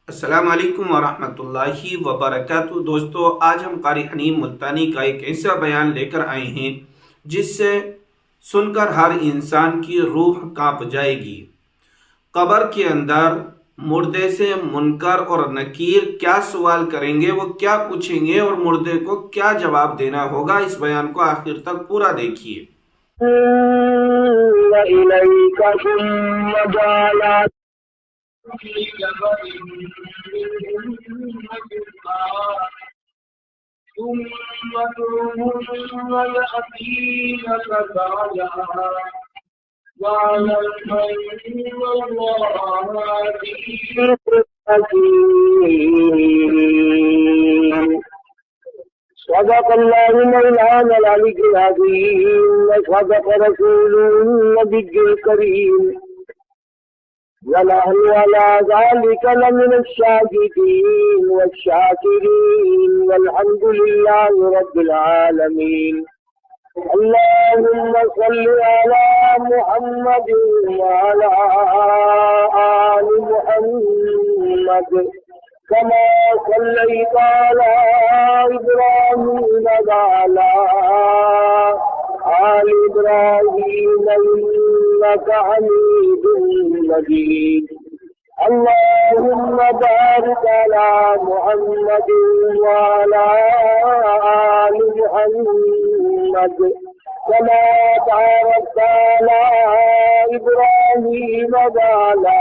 السلام علیکم ورحمۃ اللہ وبرکاتہ۔ دوستو، آج ہم قاری حنیم ملتانی کا ایک ایسا بیان لے کر آئے ہیں جس سے سن کر ہر انسان کی روح کانپ جائے گی۔ قبر کے اندر مردے سے منکر اور نکیر کیا سوال کریں گے، وہ کیا پوچھیں گے اور مردے کو کیا جواب دینا ہوگا، اس بیان کو آخر تک پورا دیکھیے۔ ثم ثم يأتينك سعيا واعلم أن الله عزيز حكيم. صدق الله مولانا العلي العظيم وصدق رسوله النبي الكريم ونحن على ذلك لمن الشاهدين والشاكرين والحمد لله رب العالمين. اللهم صل على محمد وعلى آل محمد كما صليت على إبراهيم وعلى آل إبراهيم إنك حميد مجيد. اللهم بارك على محمد وعلى آل محمد كما باركت على إبراهيم وعلى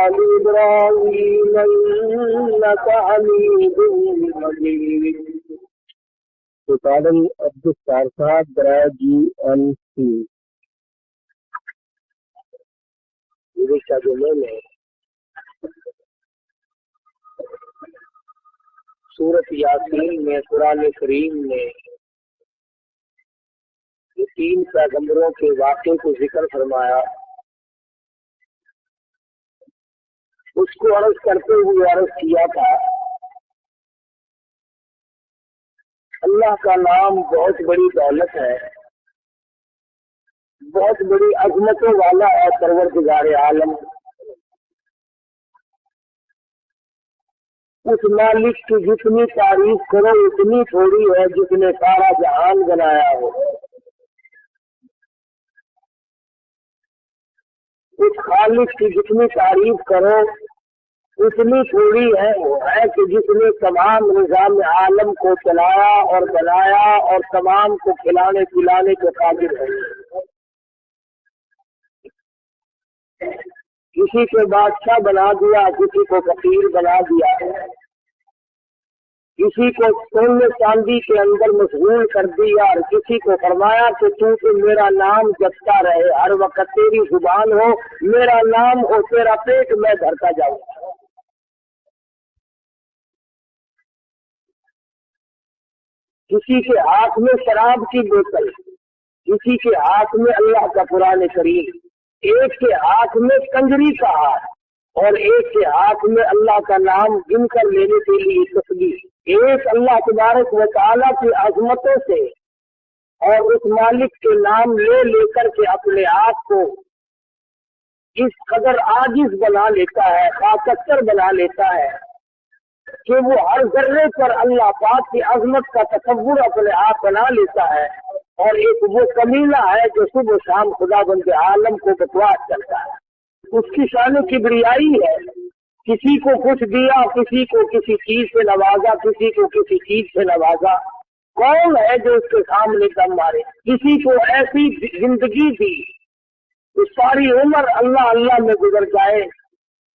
آل إبراهيم إنك حميد مجيد. ریکارڈنگ عبد الستار صاحب برائے GMC جمعے میں سورۃ یاسین میں قرآن کریم نے یہ 3 پیغمبروں کے واقعے کو ذکر فرمایا. اس کو عرض کرتے ہوئے عرض کیا تھا اللہ کا نام بہت بڑی دولت ہے، بہت بڑی عظمتوں والا ہے پروردگار عالم. اس مالک کی جتنی تعریف کرو اتنی تھوڑی ہے جس نے سارا جہان بنایا ہو. اس خالق کی جتنی تعریف کرو اتنی تھوڑی ہے وہ ہے کہ جس نے تمام نظام عالم کو چلایا اور بنایا اور تمام کو کھلانے پلانے کے قابل ہے. کسی کو بادشاہ بنا دیا، کسی کو فقیر بنا دیا، کسی کو سونے چاندی کے اندر مشغول کر دیا اور کسی کو فرمایا کہ چونکہ میرا نام جپتا رہے، ہر وقت تیری زبان ہو، میرا نام ہو، تیرا پیٹ میں بھرتا جاؤں. کسی کے ہاتھ میں شراب کی بوتل، کسی کے ہاتھ میں اللہ کا قرآن کریم، ایک کے ہاتھ میں کنجری کا ہاتھ اور ایک کے ہاتھ میں اللہ کا نام گن کر لینے کے لیے تسبیح. ایک اللہ تبارک و تعالیٰ کی عظمتوں سے اور اس مالک کے نام لے لے کر کے اپنے آپ کو اس قدر عاجز بنا لیتا ہے، خاکستر بنا لیتا ہے کہ وہ ہر ذرے پر اللہ پاک کی عظمت کا تصور اپنے آپ بنا لیتا ہے. اور ایک وہ کمینہ ہے جو صبح شام خدا بند عالم کو بکواس کرتا ہے. اس کی شان کبریائی ہے، کسی کو کچھ دیا، کسی کو کسی چیز سے نوازا، کسی کو کسی چیز سے نوازا. کون ہے جو اس کے سامنے دم مارے؟ کسی کو ایسی زندگی دی کہ ساری عمر اللہ اللہ میں گزر جائے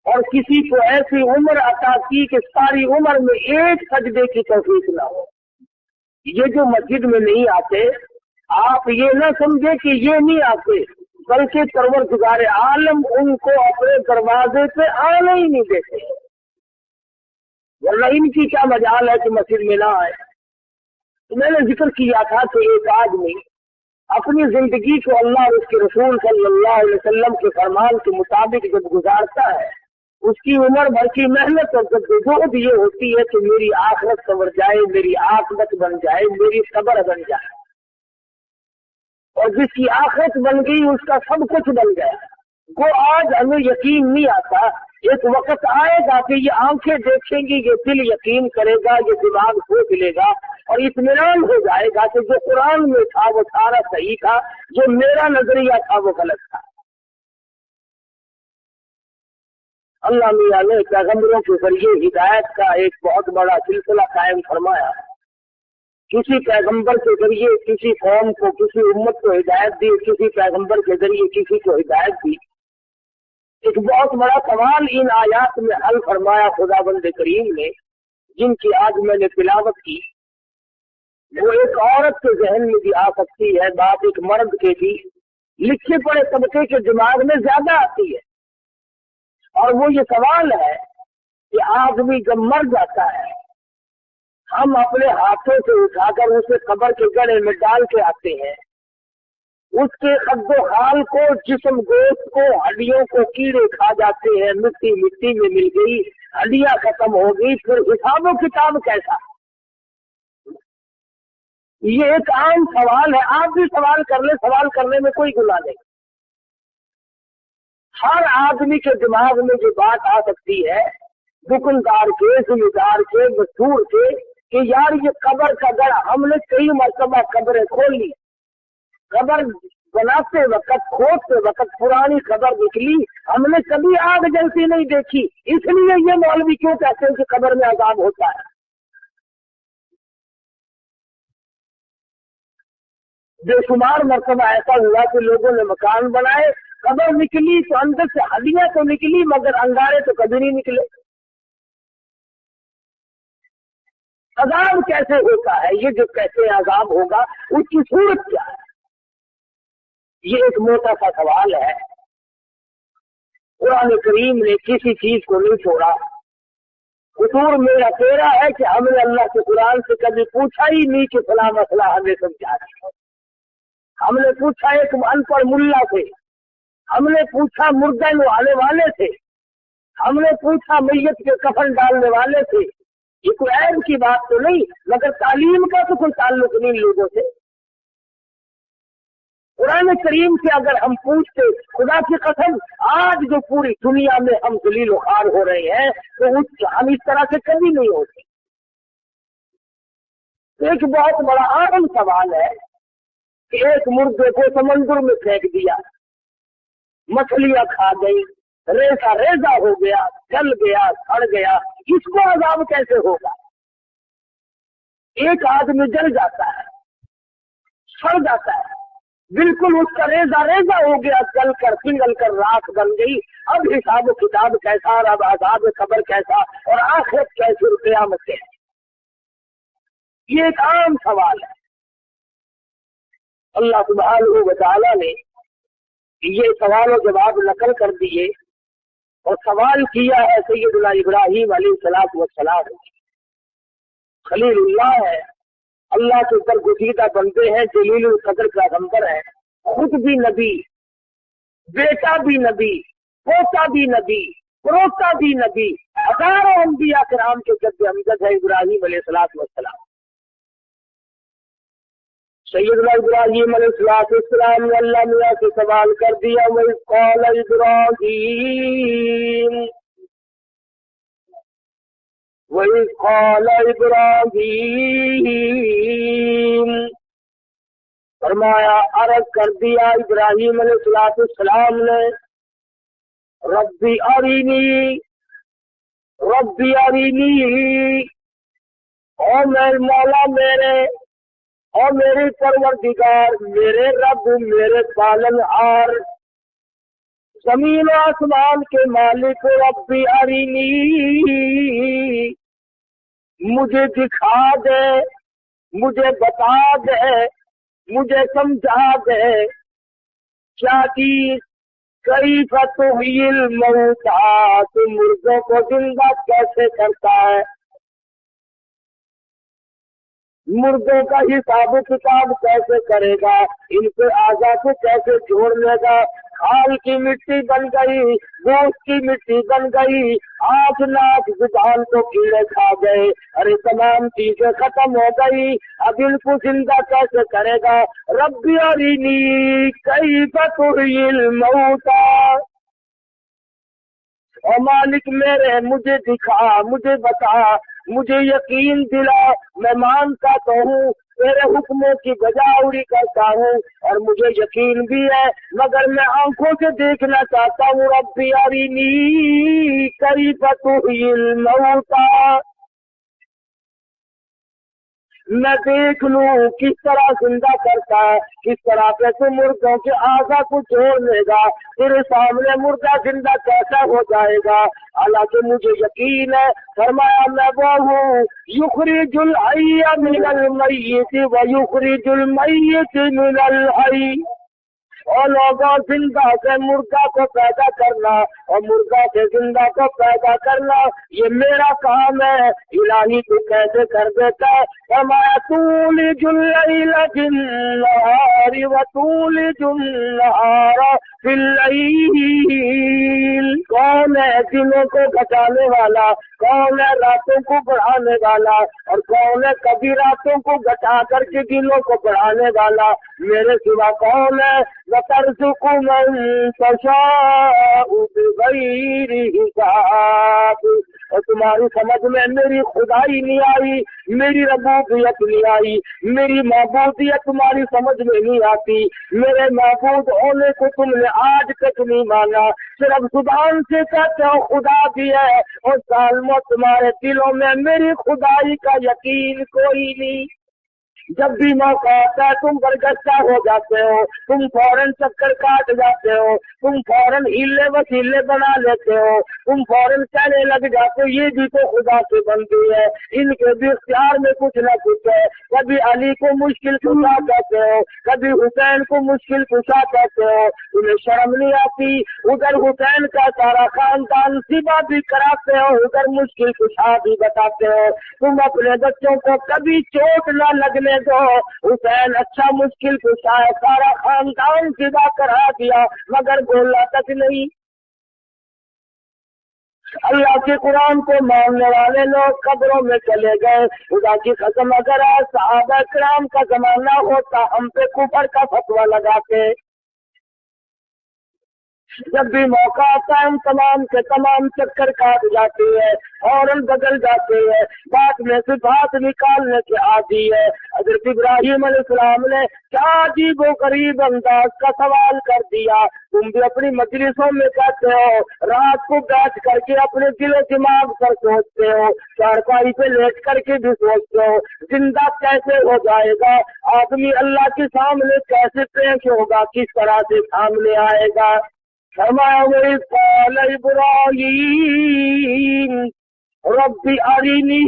اور کسی کو ایسی عمر عطا کی کہ ساری عمر میں ایک سجدے کی توفیق نہ ہو. یہ جو مسجد میں نہیں آتے، آپ یہ نہ سمجھے کہ یہ نہیں آتے، بلکہ پروردگار عالم ان کو اپنے دروازے پہ آنے ہی نہیں دیتے، ورنہ ان کی کیا مجال ہے کہ مسجد میں نہ آئے. تو میں نے ذکر کیا تھا کہ ایک آدمی اپنی زندگی کو اللہ اور اس کے رسول صلی اللہ علیہ وسلم کے فرمان کے مطابق جب گزارتا ہے، اس کی عمر بھر کی محنت اور جدوجہد یہ ہوتی ہے کہ میری آخرت سنور جائے، میری عاقبت بن جائے، میری صبر بن جائے. اور جس کی آخرت بن گئی اس کا سب کچھ بن گیا. وہ آج ہمیں یقین نہیں آتا एक वक्त आएगा कि ये आंखें देखेंगी, ये दिल यकीन करेगा, ये दिमाग सोच लेगा और इत्मीनान हो जाएगा कि जो कुरान में था वो सारा सही था, जो मेरा नजरिया था वो गलत था। अल्लाह मियां ने पैगंबरों के जरिए हिदायत का एक बहुत बड़ा सिलसिला कायम फरमाया। किसी पैगंबर के जरिए किसी कौम को, किसी उम्मत को हिदायत दी, किसी पैगंबर के जरिए किसी को हिदायत दी। एक बहुत बड़ा सवाल इन आयात में हल फरमाया खुदाबंद करीम ने, जिनकी आज मैंने तिलावत की। वो एक औरत के जहन में भी आ सकती है, बात एक मर्द के भी लिखे पढ़े तबके के दिमाग में ज्यादा आती है। और वो ये सवाल है कि आदमी जब मर जाता है, हम अपने हाथों से उठाकर उसे कब्र के गड्ढे में डाल के आते हैं, उसके कद्दो हाल को, जिस्म गोश्त को, हड्डियों को कीड़े खा जाते हैं, मिट्टी मिट्टी में मिल गई, हड्डियां खत्म हो गई, फिर हिसाबो किताब कैसा? ये एक आम सवाल है, आप भी सवाल कर ले, सवाल करने में कोई गुनाह नहीं। हर आदमी के दिमाग में जो बात आ सकती है, दुकानदार के, जिम्मेदार के, मजदूर के, कि यार ये कब्र का गढ़, हमने कई मरतबा कब्रें खोल ली, कब्र बनाते वक्त, खोदते वक्त पुरानी कब्र निकली, हमने कभी आग जलती नहीं देखी, इसलिए ये मौलवी क्यों कहते हैं कि कब्र में अजाब होता है? बेशुमार मरतबा ऐसा हुआ कि लोगों ने मकान बनाए, कब्र निकली तो अंदर से हड्डियां तो निकली मगर अंगारे तो कभी नहीं निकले। अजाब कैसे होता है? ये जो कहते हैं अजाब होगा, उसकी सूरत क्या है? ये एक मोटा सा सवाल है। कुरान करीम ने किसी चीज को नहीं छोड़ा। कसूर मेरा तेरा है कि हमने अल्लाह के कुरान से कभी पूछा ही नहीं कि फला मसला हमें समझा दे। हमने पूछा एक अनपढ़ मुल्ला से, हमने पूछा मुर्दा नहाने वाले थे, हमने पूछा मैयत के कफन डालने वाले थे। ये कोई ऐब की बात तो नहीं, मगर तालीम का तो कोई ताल्लुक नहीं लोगों से। कुरान करीम से अगर हम पूछते, खुदा की कसम आज जो पूरी दुनिया में हम जलील खार हो रहे हैं, तो हम इस तरह से कभी नहीं होते। एक बहुत बड़ा अहम सवाल है कि एक मुर्दे को समंदर में फेंक दिया, मछलियां खा गई, रेसा रेजा हो गया, जल गया, सड़ गया, इसको अजाब कैसे होगा? एक आदमी जल जाता है, सड़ जाता है, बिल्कुल उसका रेजा रेजा हो गया, जल कर पिघल कर राख बन गई। अब हिसाब किताब कैसा, और अब आजाद खबर कैसा, और आखिरत कैसे, क़यामत कैसे? ये एक आम सवाल है। अल्लाह सुब्हानहू व तआला ने ये सवाल और जवाब नकल कर दिए और सवाल किया है सैयदना इब्राहीम अलैहिस्सलातु वस्सलाम। खलीलुल्लाह है, अल्लाह के ऊपर गुसीदा बनते हैं, जलीलुल कद्र पैगंबर है, खुद भी नबी, बेटा भी नबी, पोता भी नबी, पड़ोसा भी नबी, हजारों अंबिया किराम के जद्द अमजद है इब्राहीम अलैहिस्सलातु वस्सलाम। सैयदना इब्राहीम अलैहिस्सलाम ने अल्लाह मियां से सवाल कर दिया, वह कौल इब्राहीम, वही कौल इब्राहीम, फरमाया अर्ज कर दिया इब्राहीम अलैहिस्सलाम ने, रब्बी अरीनी, रब्बी अरीनी, ओ मेरे मौला मेरे, और मेरे परवरदिगार, मेरे रब, मेरे पालनहार, जमीन आसमान के मालिक, रब्बी अरीनी, मुझे दिखा दे, मुझे बता दे, मुझे समझा दे क्या चीज, कैफ तुह्यिल मौता, तू मुर्दों को जिंदा कैसे करता है, मुर्दों का हिसाब किताब कैसे करेगा, इनके आज़ा को कैसे जोड़ लेगा। खाल की मिट्टी बन गई, गोश्त की मिट्टी बन गई, आँख नाक जुबान को कीड़े खा गए, अरे तमाम चीजें खत्म हो गई, अब इनको जिंदा कैसे करेगा। रब्बी अरीनी कैफ तुह्यिल मौता, اور مالک میرے مجھے دکھا، مجھے بتا، مجھے یقین دلا، میں مانتا تو ہوں، تیرے حکموں کی بجاوری کرتا ہوں، اور مجھے یقین بھی ہے، مگر میں آنکھوں سے دیکھنا چاہتا ہوں۔ ربی ارینی کیف تحیی الموتی، میں دیکھ لوں کس طرح زندہ کرتا ہے، کس طرح سے تو مردوں کے اعضا کو چھوڑنے گا، تیرے سامنے مردہ زندہ کیسا ہو جائے گا؟ حالانکہ مجھے یقین ہے، فرمایا میں وہ ہوں یخرج الحی من المیت ویخرج المیت من الحی، اور لوگوں زندہ سے مردہ کو پیدا کرنا اور مردہ سے زندہ کو پیدا کرنا، یہ میرا کام ہے۔ الہی تو کیسے کر دیتا ہے؟ فرمایا تولج اللیل فی النہار وتولج النہار فی اللیل، کون ہے دنوں کو گھٹانے والا، کون ہے راتوں کو بڑھانے والا، اور کون ہے کبھی راتوں کو گھٹا کر کے دنوں کو بڑھانے والا؟ میرے سوا کون ہے؟ وَتَرْزُقُ مَن تَشَاءُ بِغَيْرِ حِسَابٍ، اور تمہاری سمجھ میں میری خدائی نہیں آئی، میری ربوبیت نہیں آئی، میری معبودیت تمہاری سمجھ میں نہیں آتی، میرے معبود ہونے کو تم نے آج تک نہیں مانا، صرف زبان سے کہتے ہو خدا بھی ہے، اور سالموں تمہارے دلوں میں میری خدائی کا یقین کوئی نہیں۔ جب بھی موقع آتا ہے تم برگشتہ ہو جاتے ہو، تم فوراً چکر کاٹ جاتے ہو، تم فوراً ہیلے وسیلے بنا لیتے ہو، تم فوراً کہنے لگ جاتے ہو یہ بھی تو خدا سے بندی ہے، ان کے بھی اختیار میں کچھ نہ کچھ ہے۔ کبھی علی کو مشکل کشا کہتے ہو، کبھی حسین کو مشکل کشا کہتے ہو، تمہیں شرم نہیں آتی؟ ادھر حسین کا سارا خاندان سبا بھی کراتے ہو، ادھر مشکل کشا بھی بتاتے ہو۔ تم اپنے بچوں کو کبھی چوٹ نہ لگنے دو، حسین اچھا مشکل کشا ہے، سارا خاندان سبا کرا دیا مگر بولا تک نہیں۔ اللہ کے قرآن کو ماننے والے لوگ قبروں میں چلے گئے۔ خدا کی قسم اگر آج صحابہ کرام کا زمانہ ہوتا ہم پہ کفر کا فتویٰ لگاتے۔ جب بھی موقع آتا ہے ہم تمام کے تمام چکر کاٹ جاتے ہیں، فوراً بدل جاتے ہیں، بات میں سے بات نکالنے کے عادی ہے۔ حضرت ابراہیم علیہ السلام نے کیا عجیب و غریب انداز کا سوال کر دیا۔ تم بھی اپنی مجلسوں میں کہتے ہو، رات کو بیٹھ کر کے اپنے دل و دماغ پر سوچتے ہو، چارپائی پہ لیٹ کر کے بھی سوچتے ہو زندہ کیسے ہو جائے گا، آدمی اللہ کے سامنے کیسے پیش ہوگا، کس طرح سے سامنے آئے گا۔ فرمایا وَإِذْ قَالَ إِبْرَاهِيمُ رَبِّ أَرِنِي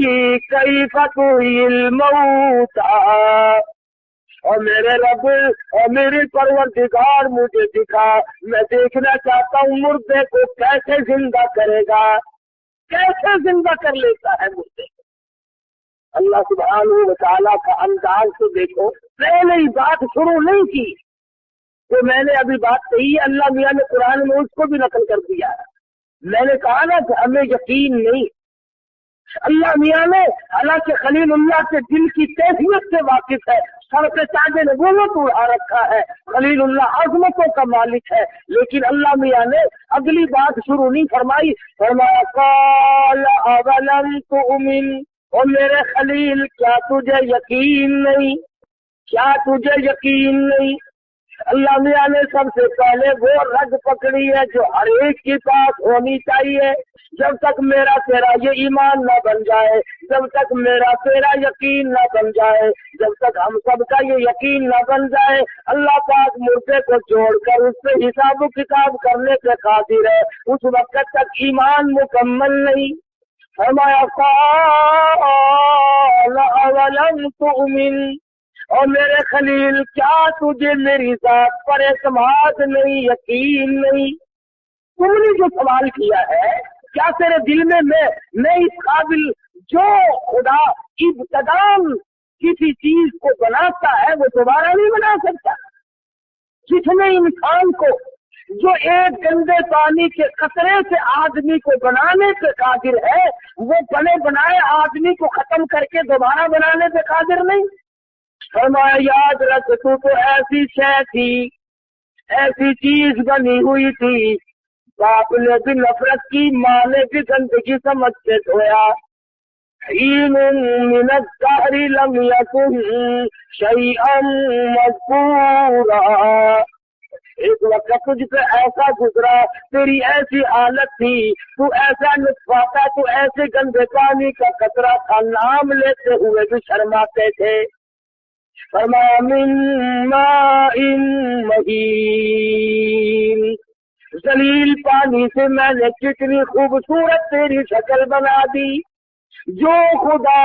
كَيْفَ تُحْيِي الْمَوْتَىٰ، اور میرے رب اور میرے پروردگار مجھے دکھا، میں دیکھنا چاہتا ہوں مردے کو کیسے زندہ کرے گا، کیسے زندہ کر لیتا ہے مردے کو۔ اللہ سبحانہ و تعالیٰ کا انداز تو دیکھو، پہلے ہی بات شروع نہیں کی تو میں نے ابھی بات کہی ہے، اللہ میاں نے قرآن میں اس کو بھی نقل کر دیا ہے۔ میں نے کہا نا کہ ہمیں یقین نہیں، اللہ میاں نے حالانکہ خلیل اللہ کے دل کی کیفیت سے واقف ہے، سر پہ تاج نبوت اڑا رکھا ہے، خلیل اللہ عظمتوں کا مالک ہے، لیکن اللہ میاں نے اگلی بات شروع نہیں فرمائی، فرمایا قال اولم تؤمن، اور میرے خلیل کیا تجھے یقین نہیں، کیا تجھے یقین نہیں؟ اللہ میاں نے سب سے پہلے وہ رگ پکڑی ہے جو ہر ایک کے پاس ہونی چاہیے۔ جب تک میرا تیرا یہ ایمان نہ بن جائے، جب تک میرا تیرا یقین نہ بن جائے، جب تک ہم سب کا یہ یقین نہ بن جائے، اللہ پاک مردے کو جوڑ کر اس سے حساب و کتاب کرنے کے قادر ہے، اس وقت تک ایمان مکمل نہیں۔ فرمایا قال اولم تؤمن، اور میرے خلیل کیا تجھے میری ذات پر اعتماد نہیں، یقین نہیں؟ تم نے جو سوال کیا ہے، کیا تیرے دل میں میں اس قابل جو خدا ابتداً کسی چیز کو بناتا ہے وہ دوبارہ نہیں بنا سکتا؟ جس نے انسان کو جو ایک گندے پانی کے قطرے سے آدمی کو بنانے پہ قادر ہے، وہ بنے بنائے آدمی کو ختم کر کے دوبارہ بنانے پہ قادر نہیں؟ فرمایا یاد رکھ تو ایسی شے تھی، ایسی چیز بنی ہوئی تھی बाप ने भी नफरत की, माँ ने भी गंदगी समझ के धोया। लम यकुन शैअन मज़कूरा। एक वक्त तुझ पे ऐसा गुजरा, तेरी ऐसी हालत थी, तू ऐसा नुत्फा था, तू ऐसे गंदे पानी का कतरा था, नाम लेते हुए भी शर्माते थे। फरमाया मिन माइन महीन, जलील पानी से मैंने कितनी खूबसूरत तेरी शक्ल बना दी। जो खुदा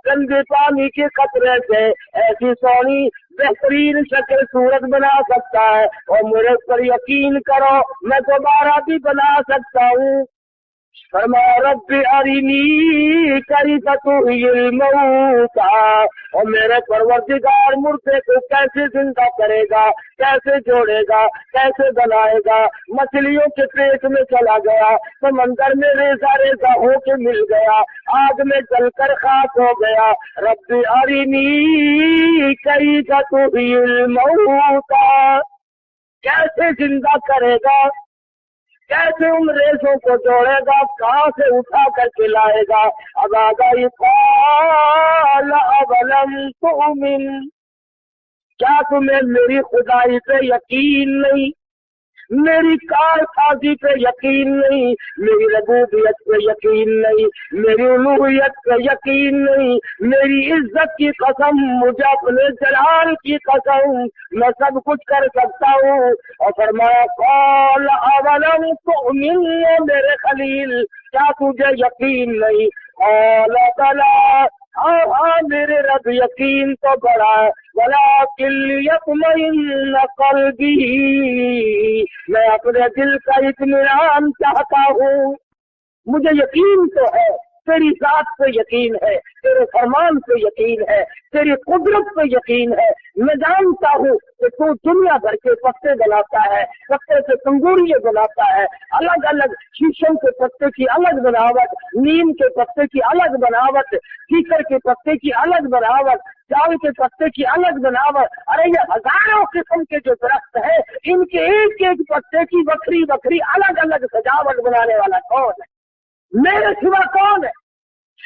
गंदे पानी के कतरे से ऐसी सोनी बेहतरीन शक्ल सूरत बना सकता है, और मेरे पर यकीन करो मैं दोबारा भी बना सकता हूँ। फरमाया रब्बी अरिनी कैफ़ तुह्यिल मौता, और मेरे परवरदिगार मुर्दे को कैसे जिंदा करेगा, कैसे जोड़ेगा, कैसे बनाएगा। मछलियों के पेट में चला गया, समंदर में रेजा रेजा होके मिल गया, आग में जलकर खाक हो गया। रब्बी अरिनी कैफ़ तुह्यिल मौता, कैसे जिंदा करेगा, कैसे उन रेशों को जोड़ेगा, कहाँ से उठा करके लाएगा। अब आ गई क़ाल अवलम तुमिन, क्या तुम्हें मेरी खुदाई पे यकीन नहीं, मेरी कारसाजी पे यकीन नहीं, मेरी रबूबियत पे यकीन नहीं, मेरी उलूहियत पे यकीन नहीं, मेरी इज्जत की कसम, मुझे अपने जलाल की कसम, मैं सब कुछ कर सकता हूँ। और फरमाया क़ाल अवलम तुमिन, मेरे खलील क्या तुझे यकीन नहीं। क़ाल बला, हाँ हाँ मेरे रब यकीन तो बड़ा है। वलाकिन लियत्मइन्न क़ल्बी, मैं अपने दिल का इत्मीनान चाहता हूँ। मुझे यकीन तो है, तेरी जात पे यकीन है, तेरे फरमान पे यकीन है, तेरी कुदरत पे यकीन है। मैं जानता हूँ कि तू दुनिया भर के पत्ते बनाता है, पत्ते से तंगूरिये बनाता है, अलग अलग शीशम के पत्ते की अलग बनावट, नीम के पत्ते की अलग बनावट, कीकर के पत्ते की अलग बनावट, चावल के पत्ते की अलग बनावट। अरे ये हजारों किस्म के जो दरख्त है, इनके एक एक पत्ते की बखरी बखरी अलग अलग सजावट बनाने वाला कौन है? मेरे सिवा कौन है?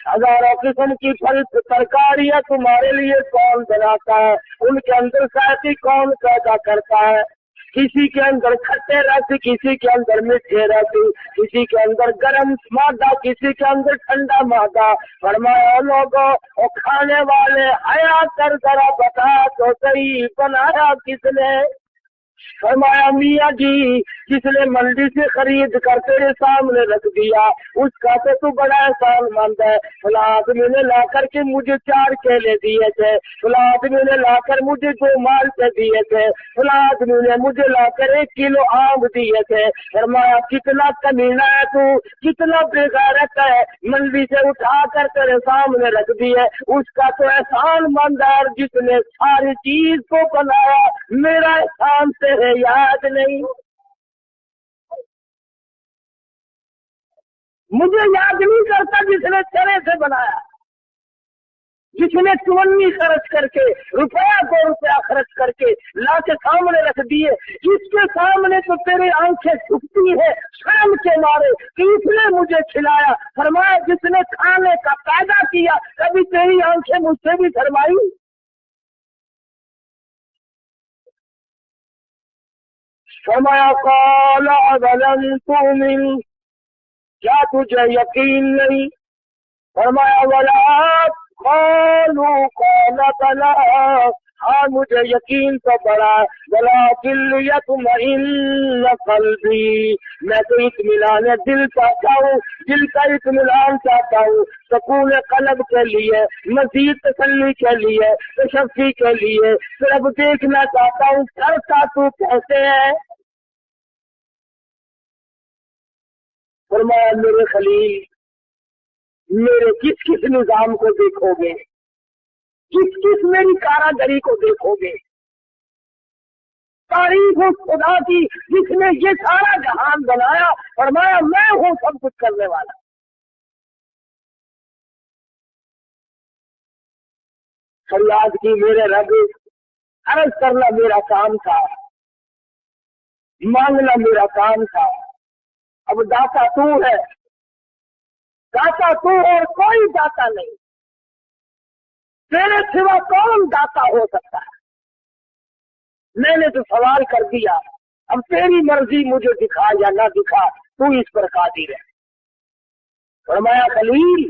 हजारों किस्म की फल तरकारियां तुम्हारे लिए कौन बनाता है? उनके अंदर जायके कौन पैदा करता है? किसी के अंदर खट्टे रस, किसी के अंदर मीठे रस, किसी के अंदर गर्म मादा, किसी के अंदर ठंडा मादा। फरमाया लोगों और खाने वाले हया कर जरा बता तो सही, बनाया किसने? फरमाया मियाँ जी, जिसने मंडी से खरीद कर तेरे सामने रख दिया, उसका तो तू बड़ा एहसान मंद है। फला आदमी ने ला करके मुझे 4 केले दिए थे, फला आदमी ने लाकर मुझे 2 माल्टे दिए थे, फला आदमी ने मुझे लाकर 1 किलो आम दिए थे। फरमाया कितना कमीना है तू, कितना बेगैरत है, मंडी से उठा कर तेरे सामने रख दिए, उसका तो एहसान मंद है। जिसने सारी चीज को बनाया, मेरा एहसान तेरे याद नहीं। मुझे याद नहीं करता जिसने चने से बनाया, जिसने चुन्नी खर्च करके रुपया 2 रुपया खर्च करके ला के सामने रख दिए, इसके सामने तो तेरी आंखें झुकती है शर्म के मारे कि इसने मुझे खिलाया। फरमाया जिसने खाने का पैदा किया, कभी तेरी आंखें मुझसे भी शर्माई? फरमाया क़ाल अवलम तुमिन, क्या तुझे यकीन नहीं? फरमाया वला क़ालू क़ाल बला, हाँ मुझे यकीन तो बड़ा। वलाकिन लियत्मइन्न क़ल्बी, मैं तो इत्मीनान दिल चाहता हूँ, दिल का इत्मीनान चाहता हूँ, सुकून क़ल्ब के लिए, मज़ीद तसल्ली के लिए, तशफ़ी के लिए। फिर अब देखना चाहता हूँ करता तू कैसे है। फरमाया मेरे खलील, मेरे किस किस निजाम को देखोगे, किस किस मेरी कारागरी को देखोगे? तारीफ उस खुदा की जिसने ये सारा जहान बनाया। फरमाया मैं हूँ सब कुछ करने वाला। फरियाद की मेरे रब, अर्ज करना मेरा काम था, मांगना मेरा काम था, अब दाता तू है, दाता तू और कोई दाता नहीं। तेरे सिवा कौन दाता हो सकता है? मैंने तो सवाल कर दिया, अब तेरी मर्जी मुझे दिखा या ना दिखा, तू इस पर कादिर है। फरमाया खलील,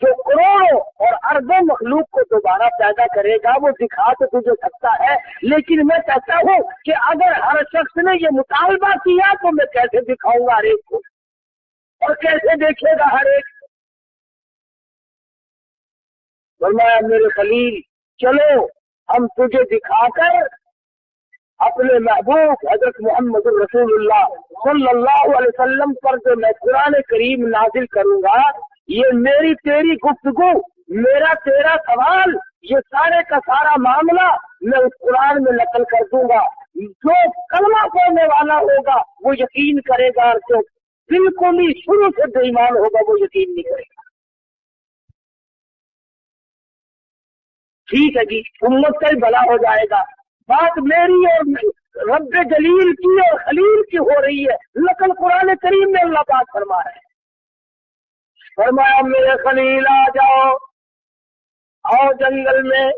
जो करोड़ों और अरबों मखलूक को दोबारा पैदा करेगा वो दिखा तो तुझे सकता है, लेकिन मैं कहता हूँ कि अगर हर शख्स ने ये मुतालबा किया तो मैं कैसे दिखाऊंगा हर एक को, और कैसे देखेगा हर एक। फरमाया मेरे खलील, चलो हम तुझे दिखाकर अपने महबूब हजरत मोहम्मद रसूलुल्लाह सल्लल्लाहु अलैहि वसल्लम पर जो मैं कुरान करीम नाजिल करूंगा, ये मेरी तेरी गुफ्तगू, मेरा तेरा सवाल, ये सारे का सारा मामला मैं उस कुरान में नकल कर दूंगा। जो कलमा पढ़ने वाला होगा वो यकीन करेगा, और जो बिल्कुल ही शुरू से बेईमान होगा वो यकीन नहीं करेगा। ठीक है जी, उम्मत का ही भला हो जाएगा। बात मेरी और रब जलील की और खलील की हो रही है, नकल कुरान करीम में अल्लाह पाक फरमा है। फरमाया मेरे खलील आ जाओ, आओ जंगल में।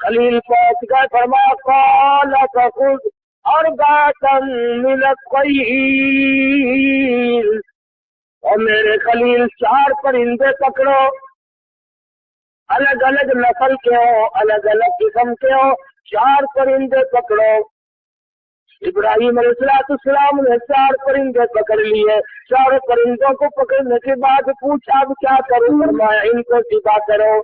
खलील पहुंच गए। फरमाया काला फखुद और बातन मिलत कईल, और मेरे खलील 4 परिंदे पकड़ो, अलग अलग नस्ल के हो, अलग अलग किस्म के हो, 4 परिंदे पकड़ो। इब्राहिम अलैहिस्सलाम ने 4 परिंदे पकड़ लिए। 4 परिंदों को पकड़ने के बाद पूछा अब क्या करूं? फरमाया इनको ज़िबा करो।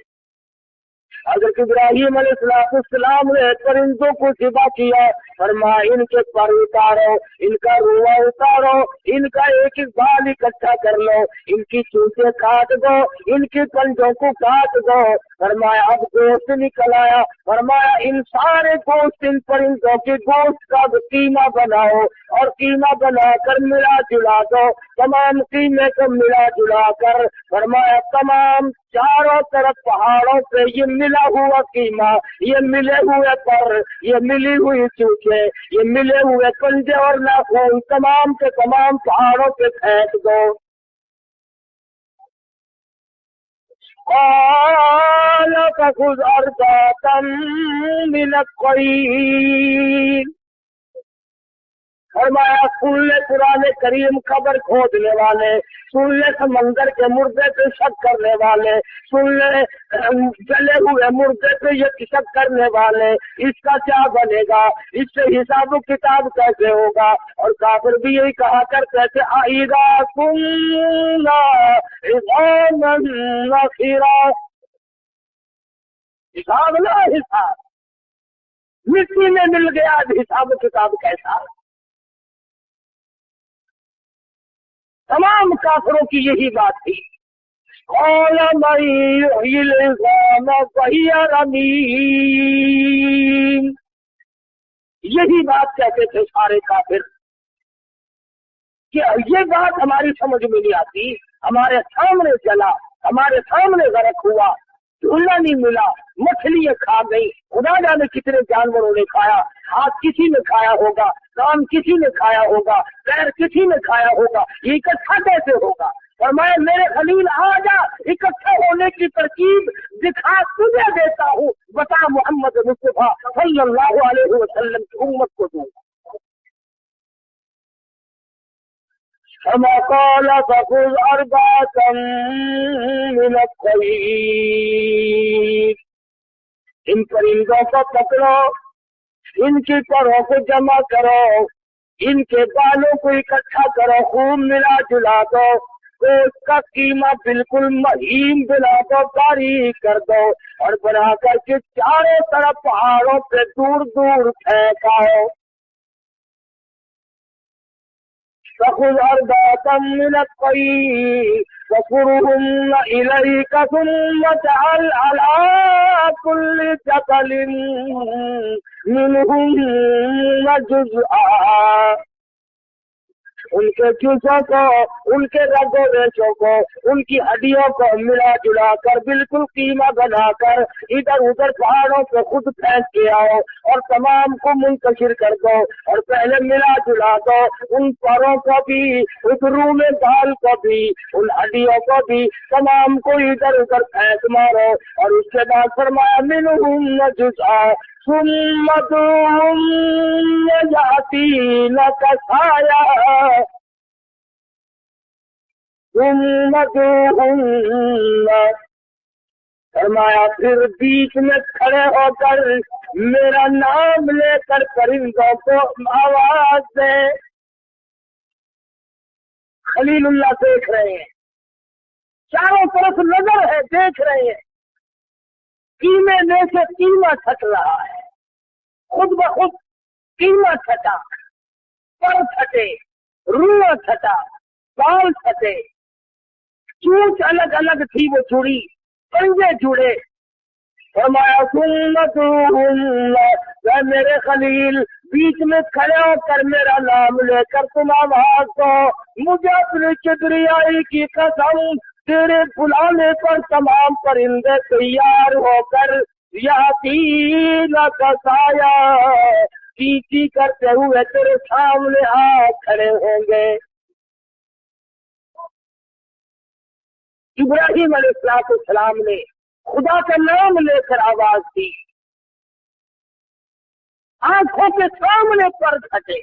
हज़रत इब्राहिम अलैहिस्सलाम ने परिंदों को ज़िबा किया। फरमाया इनके पर उतारो, इनका रुआ उतारो, इनका एक एक बाल इकट्ठा कर लो, इनकी चूंटें काट दो, इनके पंजों को काट दो। फरमाया अब गोश्त निकल आया। फरमाया इन सारे गोश्त, इन परिंदों के गोश्त का कीमा बनाओ, और कीमा बनाकर मिला जुला दो। तमाम कीमे को मिला जुला कर फरमाया तमाम चारों तरफ पहाड़ों पे ये मिला हुआ कीमा, ये मिले हुए पर, ये मिली हुई चूचे, ये मिले हुए पंजे और नाखून तमाम के तमाम पहाड़ों पे फेंक दो। قال فخذ أربعة من الطير। फरमाया सुन ले कुरान करीम खबर खोदने वाले, सुन ले समंदर के मुर्दे पे शक करने वाले, सुन ले जले हुए मुर्दे पे ये शक करने वाले, इसका क्या बनेगा, इससे हिसाब किताब कैसे होगा? और काफिर भी यही कहा करते थे आईगा कुन्ना इज़ामन नखीरा, हिसाब ना हिसाब, मिट्टी में मिल गया, हिसाब किताब कैसा? तमाम काफिरों की यही बात थी। यही बात कहते थे सारे काफिर कि ये बात हमारी समझ में नहीं आती। हमारे सामने चला, हमारे सामने गरक हुआ, झूला नहीं मिला, मछलियां खा गई, खुदा जाने कितने जानवरों ने खाया, हाथ किसी ने खाया होगा, कान किसी ने खाया होगा, पैर किसी ने खाया होगा, ये इकट्ठा कैसे होगा? और मैं मेरे खलील आ जा, इकट्ठा होने की तरकीब दिखा तुझे देता हूँ, बता मोहम्मद मुस्तफा सल्लल्लाहु अलैहि वसल्लम की उम्मत को दूंगा। قال فخذ أربعة من الطير، इन परिंदों को पकड़ो, इनकी परों को जमा करो, इनके बालों को इकट्ठा करो, खूब मिला जुला दो, तो उसका कीमा बिल्कुल महीन बना दो, बारीक कर दो, और बना करके चारों तरफ पहाड़ों पे दूर दूर फेंकाओ। فخذ أربعة من الطير فصرهن إليك ثم اجعل على كل جبل منهن جزءا، ان کے جوسوں کو، ان کے رگوں ریشوں کو، ان کی ہڈیوں کو ملا جلا کر بالکل قیمہ بنا کر ادھر ادھر پہاڑوں پہ خود پھینک کے آؤ اور تمام کو منتشر کر دو، اور پہلے ملا جلا دو ان پروں کو بھی، اس روح میں دال کو بھی، ان ہڈیوں کو بھی، تمام کو ادھر ادھر پھینک مارو، اور اس کے بعد فرمایا منہم جزءا ثم ادعوہم یأتینک سعیا ثم ادعوہم، فرمایا پھر بیچ میں کھڑے ہو کر میرا نام لے کر پرندوں کو آواز دے۔ خلیل اللہ دیکھ رہے ہیں، چاروں طرف نظر ہے، دیکھ رہے ہیں، قیمے میں سے قیمہ چھٹ رہا ہے، خود بخود قیمہ چھٹا، پر چھٹے، روح چھٹا، بال چھٹے، چونچ الگ الگ تھی وہ جڑی، پنجے جڑے، فرمایا سنت اے میرے خلیل بیچ میں کھڑے ہو کر میرا نام لے کر تم آواز دو، مجھے اپنی کبریائی کی قسم تیرے بلانے پر تمام پرندے تیار ہو کر یاتینک سایا چیچی کرتے ہوئے تیرے سامنے آ کھڑے ہوں گے۔ ابراہیم علیہ السلام نے خدا کا نام لے کر آواز دی، آنکھوں کے سامنے پر چھٹے،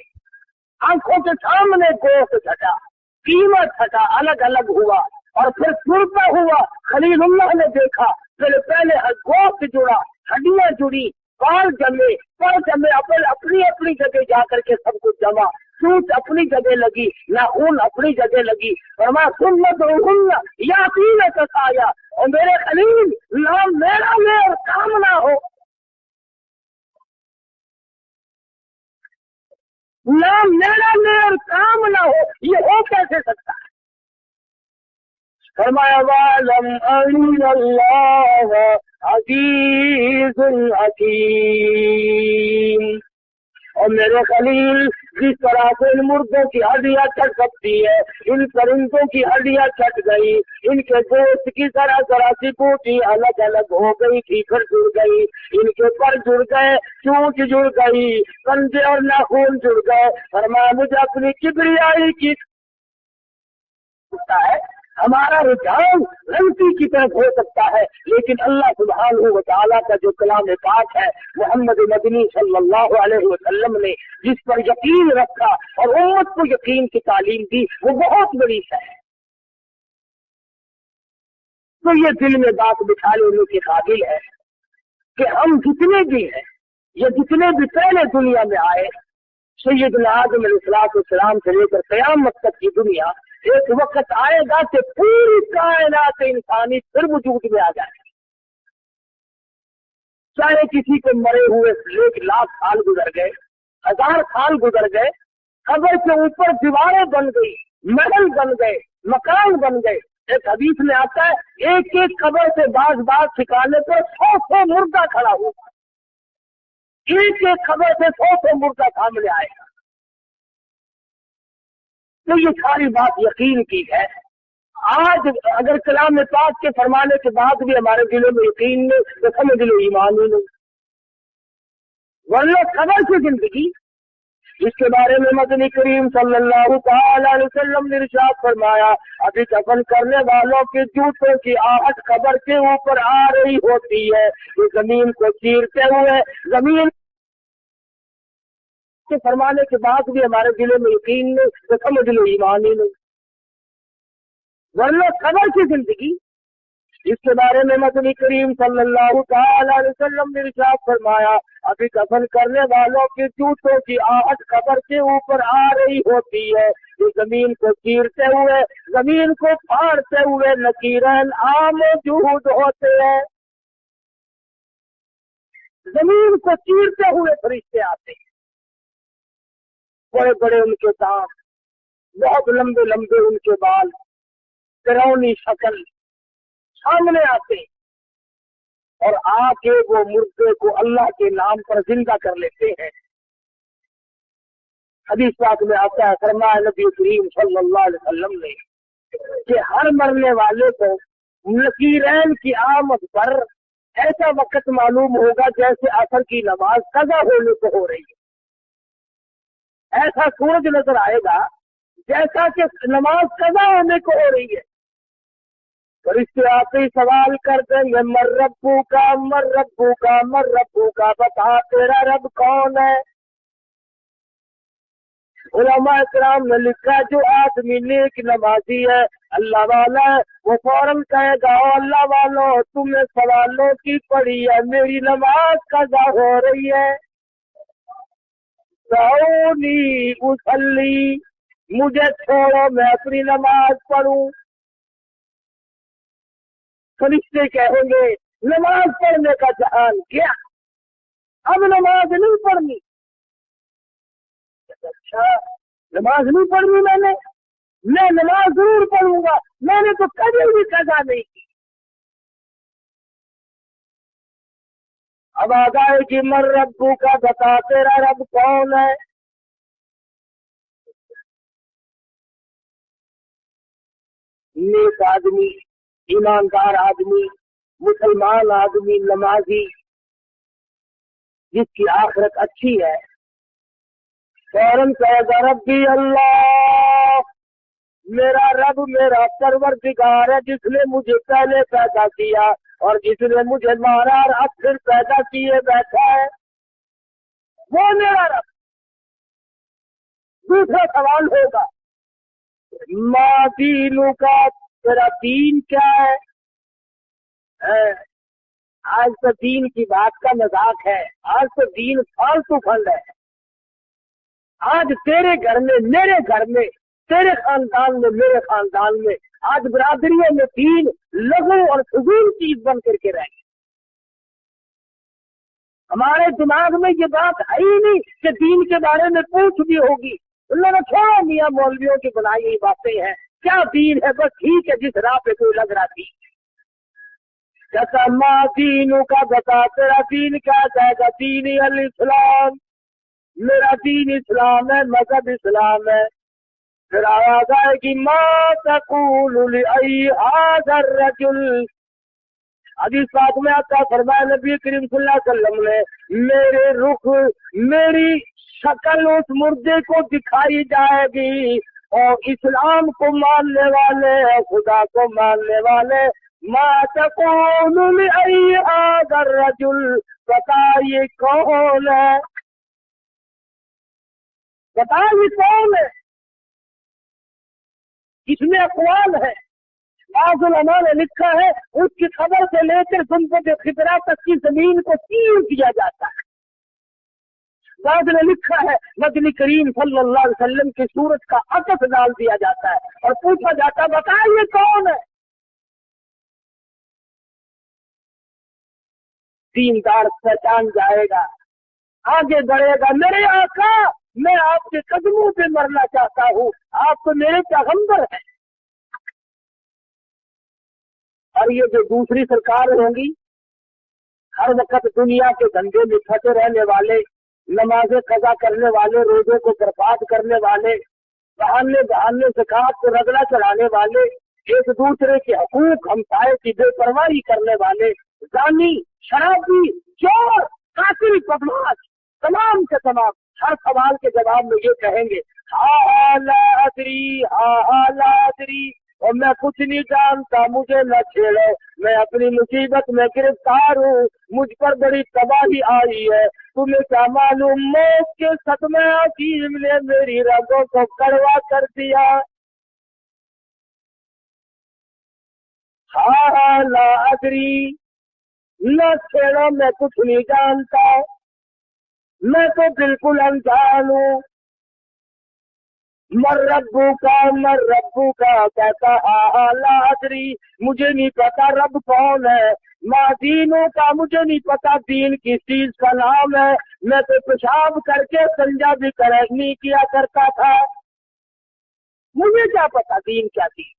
آنکھوں کے سامنے گوشت چھٹا، قیمہ چھٹا، الگ الگ ہوا، اور پھر سرتا ہوا۔ خلیل اللہ نے دیکھا پہلے گوشت جڑا، ہڈیاں جڑی، بال جمے، پر جمے، اپنی اپنی جگہ جا کر کے سب کچھ جمع، سوچ اپنی جگہ لگی، ناخون اپنی جگہ لگی، فرمایا سنت یاتینک سایا، اور میرے خلیل نام میرا لے اور کام نہ ہو، نام میرا لے اور کام نہ ہو، یہ ہو کیسے سکتا ہے؟ فرمایا وَاعْلَمْ أَنَّ اللَّهَ عَزِيزٌ حَكِيمٌ، اور میرے خلیل جس طرح سے ان مردوں کی ہڈیاں چھٹ سکتی ہے، ان پرندوں کی ہڈیاں چھٹ گئی، ان کے گوشت کی ذرا ذرا سی بوٹی الگ الگ ہو گئی، کھیکھر جڑ گئی، ان کے پر جڑ گئے، چونچ جڑ گئی، پنجے اور ناخون جڑ گئے، فرمایا مجھے اپنی کبریائی کی ہے، ہمارا رجحان غلطی کی طرف ہو سکتا ہے، لیکن اللہ سبحانہ و تعالیٰ کا جو کلام پاک ہے، محمد مدنی صلی اللہ علیہ وسلم نے جس پر یقین رکھا اور امت کو یقین کی تعلیم دی، وہ بہت بڑی ہے۔ تو یہ دل میں بات بٹھا لینے کے قابل ہے کہ ہم جتنے بھی ہیں، یہ جتنے بھی پہلے دنیا میں آئے، سیدنا آدم علیہ السلام سے لے کر قیامت تک کی دنیا، ایک وقت آئے گا کہ پوری کائنات انسانی پھر وجود میں آ جائے گا، چاہے کسی کو مرے ہوئے 1,00,000 سال گزر گئے، 1000 سال گزر گئے، قبر کے اوپر دیواریں بن گئی، محل بن گئے، مکان بن گئے۔ ایک حدیث میں آتا ہے ایک ایک قبر سے باز ٹھکانے پر 100 مردہ کھڑا ہوا، ایک ایک قبر سے 100 مردہ سامنے آئے گا۔ تو یہ ساری بات یقین کی ہے۔ آج اگر کلام پاک کے فرمانے کے بعد بھی ہمارے دلوں میں یقین نہیں تو سمجھ لو ایمان ہی نہیں، ورنہ خبر کی زندگی، جس کے بارے میں مدنی کریم صلی اللہ تعالی علیہ وسلم نے ارشاد فرمایا، ابھی دفن کرنے والوں کے جوتوں کی آہٹ قبر کے اوپر آ رہی ہوتی ہے، یہ زمین کو چیرتے ہوئے، زمین کے فرمانے کے بعد بھی ہمارے دلوں میں یقین نہیں تو سمجھ لو ایمان ہی نہیں، ورنہ قبر کی زندگی، جس کے بارے میں مدنی کریم صلی اللہ تعالی علیہ وسلم نے ارشاد فرمایا، ابھی دفن کرنے والوں کے جوتوں کی آہٹ قبر کے اوپر آ رہی ہوتی ہے، یہ زمین کو چیرتے ہوئے، زمین کو پھاڑتے ہوئے نکیرن موجود ہوتے ہیں، زمین کو چیرتے ہوئے فرشتے آتے ہیں، بڑے بڑے ان کے دانت، بہت لمبے لمبے ان کے بال، ڈراؤنی شکل، سامنے آتے اور آ کے وہ مردے کو اللہ کے نام پر زندہ کر لیتے ہیں۔ हदीस पाक में आता है, फरमाया नबी करीम सल्लल्लाहु अलैहि वसल्लम ने कि हर मरने वाले को नकीरैन की आमद पर ऐसा वक्त मालूम होगा जैसे असर की नमाज कज़ा होने को हो रही है। ऐसा सूरज नजर आएगा जैसा कि नमाज कज़ा होने को हो रही है। फरिश्ते आते ही सवाल कर देंगे, मर रब्बू का, मर रब्बू का, मर रब्बू का, बता तेरा रब कौन है। उलमा इकराम ने लिखा, जो आदमी नेक नमाजी है, अल्लाह वाला है, वो फौरन कहेगा, अल्लाह वालों तुम्हें सवालों की पड़ी है, मेरी नमाज कज़ा हो रही है। सऊनी उसल्ली, मुझे छोड़ो मैं अपनी नमाज पढ़ूं। फरिश्ते कहेंगे, नमाज पढ़ने का जहान क्या, अब नमाज नहीं पढ़नी। अच्छा, नमाज नहीं पढ़नी मैं नमाज जरूर पढ़ूंगा, मैंने तो कभी भी कज़ा नहीं की। अब आ जाएगी, मर रब्बू का, बता तेरा रब कौन है। नेक आदमी, ईमानदार आदमी, मुसलमान आदमी, नमाजी, जिसकी आखिरत अच्छी है, फौरन कहेगा, रब्बी अल्लाह, मेरा रब मेरा परवरदिगार है, जिसने मुझे पहले पैदा किया और जिसने मुझे मारा और अब फिर पैदा किए बैठा है, वो मेरा रब। दूसरा सवाल होगा, माँ दीनू का, तेरा दीन क्या है। आज तो दीन की बात का मजाक है, आज तो दीन फालतू फंड है। आज तेरे घर में, मेरे घर में, तेरे खानदान में, मेरे खानदान में, आज बरादरियों में दीन लघु और फजूल चीज बन करके रह गई। हमारे दिमाग में ये बात है ही नहीं कि दीन के बारे में पूछ भी होगी। उन्होंने छोड़ा, मियाँ मौलवियों की बनाई हुई बातें हैं, क्या दीन है, बस ठीक है, जिस राह पे कोई लग रहा थी। कहता माँ दीनों का, बता तेरा दीन क्या कहेगा। दीन अल इस्लाम, मेरा दीन इस्लाम है, मजहब इस्लाम है। फिर आवाज आएगी, माँ तक़ूलु लिहाज़ा रजुल। हदीस पाक में आता, फरमाया नबी करीम सल्लल्लाहु अलैहि वसल्लम ने, मेरे रुख, मेरी शक्ल उस मुर्दे को दिखाई जाएगी और इस्लाम को मानने वाले और खुदा को मानने वाले, माँ तक़ूलु लिहाज़ा रजुल, बता ये कौन है, बता ये कौन है। इसमें अक़वाल है। बाज़ उलमा ने लिखा है, उसकी खबर से लेकर गुंबद खिदरा तक की जमीन को चीर दिया जाता है। बाज़ ने लिखा है, नबी करीम सल्लल्लाहु अलैहि वसल्लम की सूरत का अकस डाल दिया जाता है और पूछा जाता है, बताइए कौन है। दीनदार पहचान जाएगा, आगे बढ़ेगा, मेरे आका, मैं आपके कदमों पे मरना चाहता हूँ, आप तो मेरे पैगंबर हैं। और ये जो दूसरी सरकार होंगी, हर वक्त दुनिया के धंधे में फंसे रहने वाले, नमाजें कज़ा करने वाले, रोजों को बर्बाद करने वाले, बहाने बहाने ज़कात को रगड़ा चढ़ाने वाले, एक दूसरे के हकूक हमसाये की बेपरवाही करने वाले, जानी, शराबी, चोर, कातिल, बदमाश, तमाम के तमाम हर सवाल के जवाब में ये कहेंगे, हा ला अदरी, हा ला अदरी, और मैं कुछ नहीं जानता, मुझे न छेड़ो, मैं अपनी मुसीबत में गिरफ्तार हूँ, मुझ पर बड़ी तबाही आई है, तुम्हें क्या मालूम, मौत के सदमे अजीम ने मेरी रगों को कड़वा कर दिया। हा ला अदरी, न छेड़ो, मैं कुछ नहीं जानता, मैं तो बिल्कुल अनजान हूँ। मर रब्बू का, कहता ला अदरी, मुझे नहीं पता रब कौन है। माँ दीनों का, मुझे नहीं पता दीन किस चीज का नाम है, मैं तो पेशाब करके संजा भी नहीं किया करता था, मुझे क्या पता दीन क्या थी।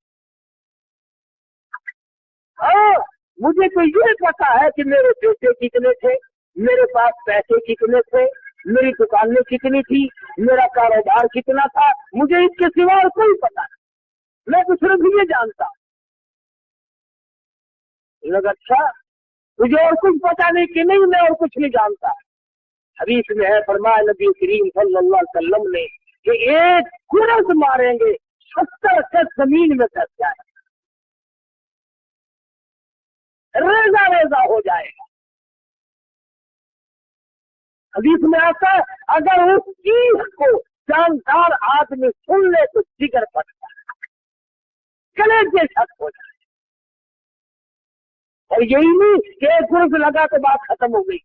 हाँ, मुझे तो ये पता है कि मेरे बेटे कितने थे, मेरे पास पैसे कितने थे, मेरी दुकानें कितनी थी, मेरा कारोबार कितना था, मुझे इसके सिवा और कोई पता नहीं, मैं तो सिर्फ ये जानता। लगा अच्छा तुझे और कुछ पता नहीं कि नहीं, मैं और कुछ नहीं जानता। हदीस में है, फरमाया नबी करीम सल्लल्लाहु अलैहि वसल्लम ने कि एक खुरस मारेंगे 70 गज जमीन में फंस जाए, रेजा रेजा हो जाएगा। हदीस में आता है अगर उस चीज को जानदार आदमी सुन ले तो जिगर फटता है, कलेजे छत हो जाए। और यही नहीं कि एक खुरस लगा तो बात खत्म हो गई,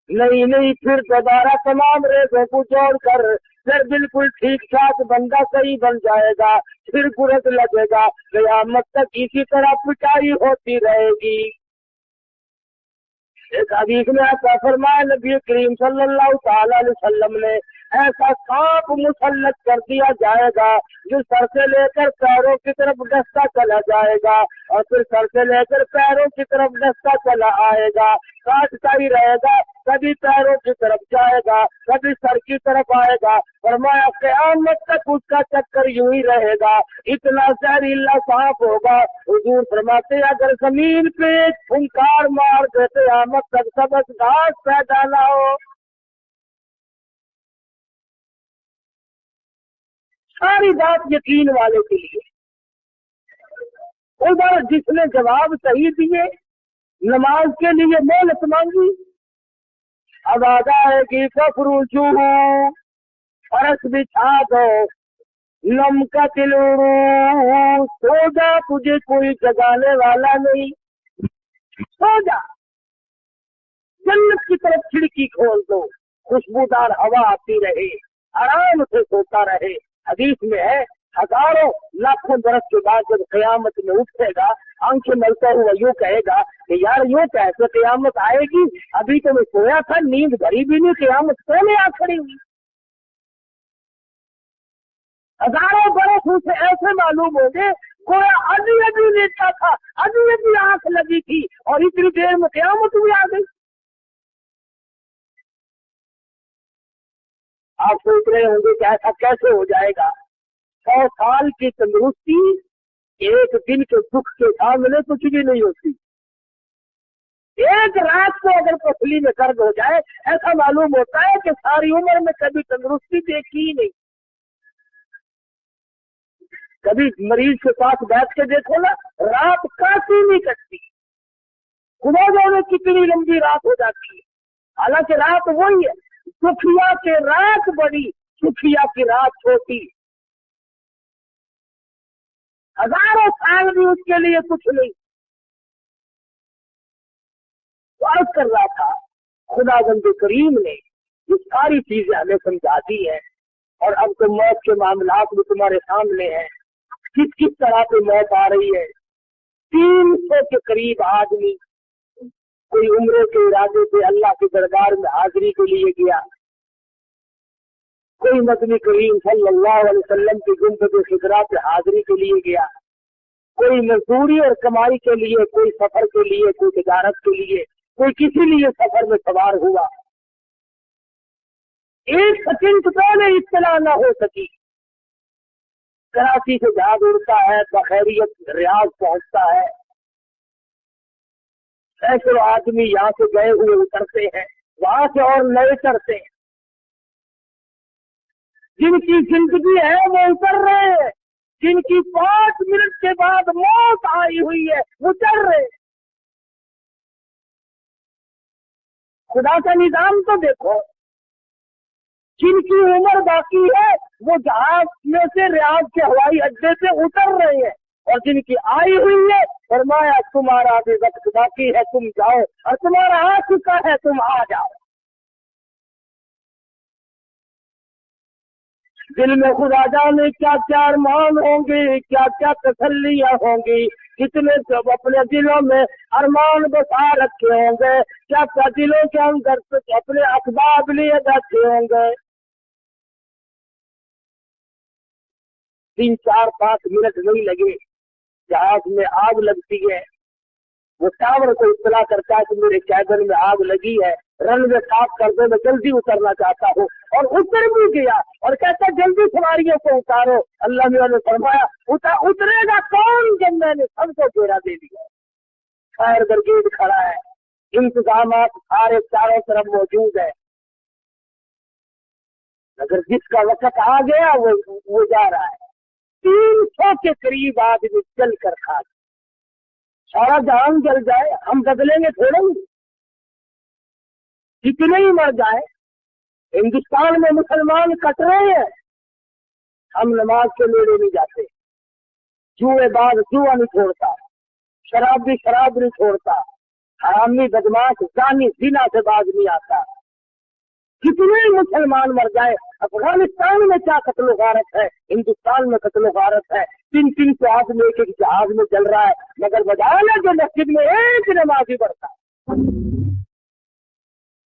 नहीं नहीं, फिर दोबारा तमाम रेजों को जोड़कर फिर बिल्कुल ठीक ठाक बंदा सही बन जाएगा, फिर खुरस लगेगा, क़यामत तक इसी तरह पिटाई होती रहेगी। एक हदीस में आता फरमाया नबी करीम सल्लल्लाहु अलैहि वसल्लम ने, ऐसा सांप मुसल्लत कर दिया जाएगा जो सर से लेकर पैरों की तरफ डसता चला जाएगा और फिर सर से लेकर पैरों की तरफ डसता चला आएगा, काटता ही रहेगा, कभी पैरों की तरफ जाएगा, कभी सर की तरफ आएगा। फरमाया क़यामत तक उसका चक्कर यूं ही रहेगा, इतना जहरीला सांप होगा। हुजूर फरमाते अगर जमीन पे एक फुंकार मार दे क़यामत तक सबज घास पैदा ना हो। सारी बात यकीन वाले के लिए। उधर जिसने जवाब सही दिए, नमाज के लिए मोहलत मांगी, अब आ जाएगी फफरूजू, फरस बिछा दो, नम का तिलू, सो जा, तुझे कोई जगाने वाला नहीं, सो जा। जन्नत की तरफ खिड़की खोल दो, खुशबूदार हवा आती रहे, आराम से सोता रहे। हदीस में है हजारों लाखों बरस के बाद जब क़यामत में उठेगा, आंखें मलता हुआ यूं कहेगा कि यार यूं कैसे क़यामत आएगी, अभी तो मैं सोया था, नींद भरी भी नहीं, क़यामत पहले आ खड़ी हुई। हजारों बरस उसे ऐसे मालूम होंगे कोई अभी अभी लेटा था, अभी अभी आंख लगी थी और इतनी देर में क़यामत भी आ गई। आप सोच रहे होंगे कि ऐसा कैसे हो जाएगा। 100 साल की तंदुरुस्ती एक दिन के दुख के सामने कुछ भी नहीं होती। एक रात को अगर पसली में दर्द हो जाए, ऐसा मालूम होता है कि सारी उम्र में कभी तंदुरुस्ती देखी ही नहीं। कभी मरीज के पास बैठ के देखो ना, रात काफी नहीं कटती, खुदा जाने कितनी लंबी रात हो जाती है। हालांकि रात वही है, सुखिया के रात बड़ी, सुखिया की रात छोटी। हजारों साल भी उसके लिए कुछ नहीं। बात कर रहा था खुदावंद करीम ने ये सारी चीजें हमें समझा दी है, और अब तो मौत के मामलात भी तुम्हारे सामने हैं, किस किस तरह से मौत आ रही है। 300 के करीब आदमी कोई उम्रे के इरादे से अल्लाह के दरबार में हाजिरी के लिए गया, कोई नबी करीम सल्लल्लाहु अलैहि वसल्लम की गुंबद खिदरा पे हाजिरी के लिए गया, कोई मजदूरी और कमाई के लिए, कोई सफर के लिए, कोई तिजारत के लिए, कोई किसी लिए सफर में सवार हुआ। एक सेकंड पहले इत्तला न हो सकी। कराची से जहाज उड़ता है, बखैरियत रियाज पहुंचता है, ऐसे आदमी यहाँ से गए हुए उतरते हैं, वहां से और नए चढ़ते हैं। जिनकी जिंदगी है वो उतर रहे हैं, जिनकी 5 मिनट के बाद मौत आई हुई है वो चढ़ रहे। खुदा का निजाम तो देखो, जिनकी उम्र बाकी है वो जहाज में से रियाद के हवाई अड्डे से उतर रहे हैं, और जिनकी आई हुई है फरमाया तुम्हारा भी वक्त बाकी है, तुम जाओ, और तुम्हारा आ चुका है, तुम आ जाओ। दिल में खुदा जाने क्या क्या अरमान होंगे, क्या क्या तसल्लियां होंगी, कितने सब अपने दिलों में अरमान बसा रखे होंगे, क्या क्या दिलों के अंदर अपने अखबार लिए बैठे होंगे। 3, 4, 5 मिनट नहीं लगे, जहाज में आग लगती है। वो टावर को इत्तला करता है कि मेरे कैबिन में आग लगी है, रन में साफ कर दो, मैं जल्दी उतरना चाहता हूँ। और उतर भी गया और कहता जल्दी सवारियों को उतारो। अल्लाह मियां ने फरमाया उतरेगा कौन जब मैंने सबको घेरा दे दिया। खैर बरगीद खड़ा है, इंतजाम सारे चारों तरफ मौजूद है, अगर जिसका वक्त आ गया वो जा रहा है। 300 के करीब आदमी जल कर खा, सारा जहान जल जाए, हम बदलेंगे थोड़े ही, कितने ही मर जाए। हिंदुस्तान में मुसलमान कट रहे हैं, हम नमाज के नेड़े नहीं जाते। जुएबाज जुआ नहीं छोड़ता, शराबी शराब नहीं छोड़ता, हरामी बदमाश जानी जिना से बाज नहीं आता। कितने ही मुसलमान मर जाए। अफगानिस्तान में क्या कत्लो गारत है, हिंदुस्तान में कत्लो गारत है। 300 आदमी एक जहाज में चल रहा है, मगर बजाना जो मस्जिद में एक नमाजी बढ़ता है।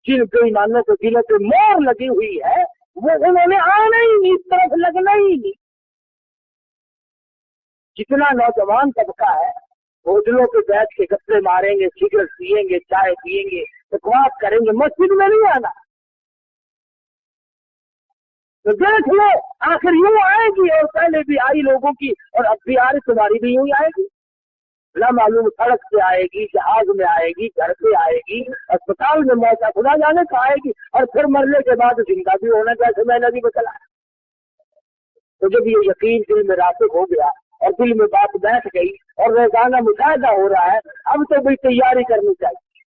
जिन बेईमानों के दिलों पे मोहर लगी हुई है वो उन्होंने आना ही नहीं, इस तरफ लगना ही नहीं। जितना नौजवान तबका है होटलों पे बैठ के गप्पे मारेंगे, सिगरेट पियेंगे, चाय पियेंगे, बकवास करेंगे, मस्जिद में नहीं आना। तो देख लो आखिर यूं आएगी, और पहले भी आई लोगों की और अब भी आ रही, तुम्हारी भी यूं ही आएगी। ना मालूम सड़क से आएगी, जहाज में आएगी, घर पे आएगी, अस्पताल में मौत खुदा जाने का आएगी, और फिर मरने के बाद जिंदा भी होना, जैसे मैंने अभी बताया। तो जब ये यकीन दिल में रासिख हो गया और दिल में बात बैठ गई और रोजाना मुशाहिदा हो रहा है, अब तो भाई तैयारी करनी चाहिए।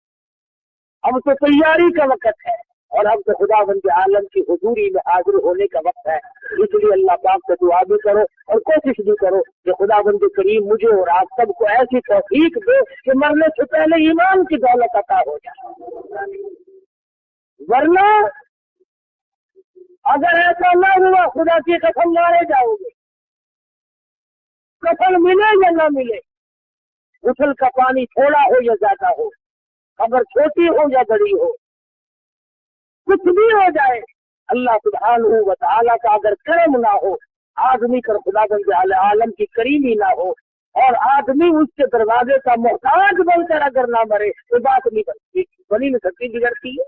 अब तो तैयारी का वक्त है और अब तो खुदावंद आलम की हुजूरी में हाजिर होने का वक्त है। इसलिए अल्लाह पाक से दुआ भी करो और कोशिश भी करो कि खुदावंद करीम मुझे और आप सबको ऐसी तौफीक दे कि मरने से पहले ईमान की दौलत अता हो जाए। वरना अगर ऐसा न हुआ, खुदा की कसम मारे जाओगे। कफन मिले या न मिले, गुसल का पानी थोड़ा हो या ज्यादा हो, खबर छोटी हो या बड़ी हो, कुछ भी हो जाए, अल्लाह सुब्हानहू व तआला का अगर करम ना हो, आदमी कर खुदाबंद आलम की करीमी ना हो और आदमी उसके दरवाजे का मोहताज बनकर अगर ना मरे तो बात नहीं बनती, बनी नहीं सकती, बिगड़ती है।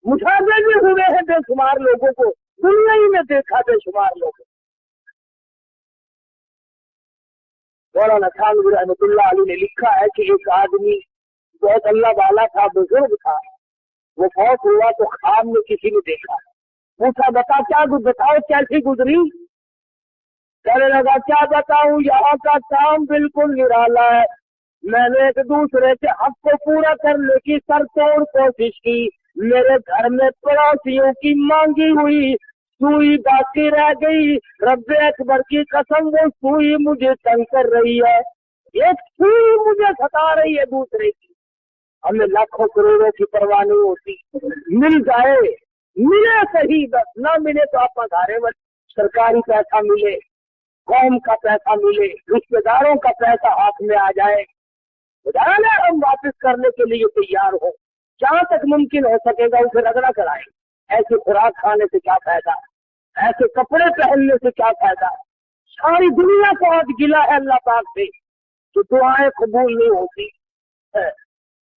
मुशाहिदे भी हुए हैं बेशुमार लोगों को, दुनिया ही में देखा बेशुमार लोगों। मौलाना थानवी रहमतुल्लाह अलैह ने लिखा है कि एक आदमी बहुत अल्लाह वाला था, बुजुर्ग था, वो फौत हुआ तो ख्वाब में किसी ने देखा, पूछा बताओ कैसी गुजरी। कहने लगा क्या बताऊं, यहाँ का काम बिल्कुल निराला है। मैंने एक दूसरे के हक को पूरा करने की सरतोड़ कोशिश की, मेरे घर में पड़ोसियों की मांगी हुई सुई बाकी रह गई। रब्बे अकबर की कसम वो सुई मुझे तंग कर रही है, एक सुई मुझे सता रही है दूसरे की। हमें लाखों करोड़ों की परवाह नहीं होती, मिल जाए, मिले सही, बस ना मिले तो आप धारे में सरकारी पैसा मिले, कौम का पैसा मिले, रिश्तेदारों का पैसा हाथ में आ जाए, खुदा हम वापस करने के लिए तैयार हो, जहाँ तक मुमकिन हो सकेगा उसे रगड़ा कराए। ऐसे खुराक खाने से क्या फायदा, ऐसे कपड़े पहनने से क्या फायदा। सारी दुनिया को आज गिला है अल्लाह पाक से कि दुआएं कबूल नहीं होती।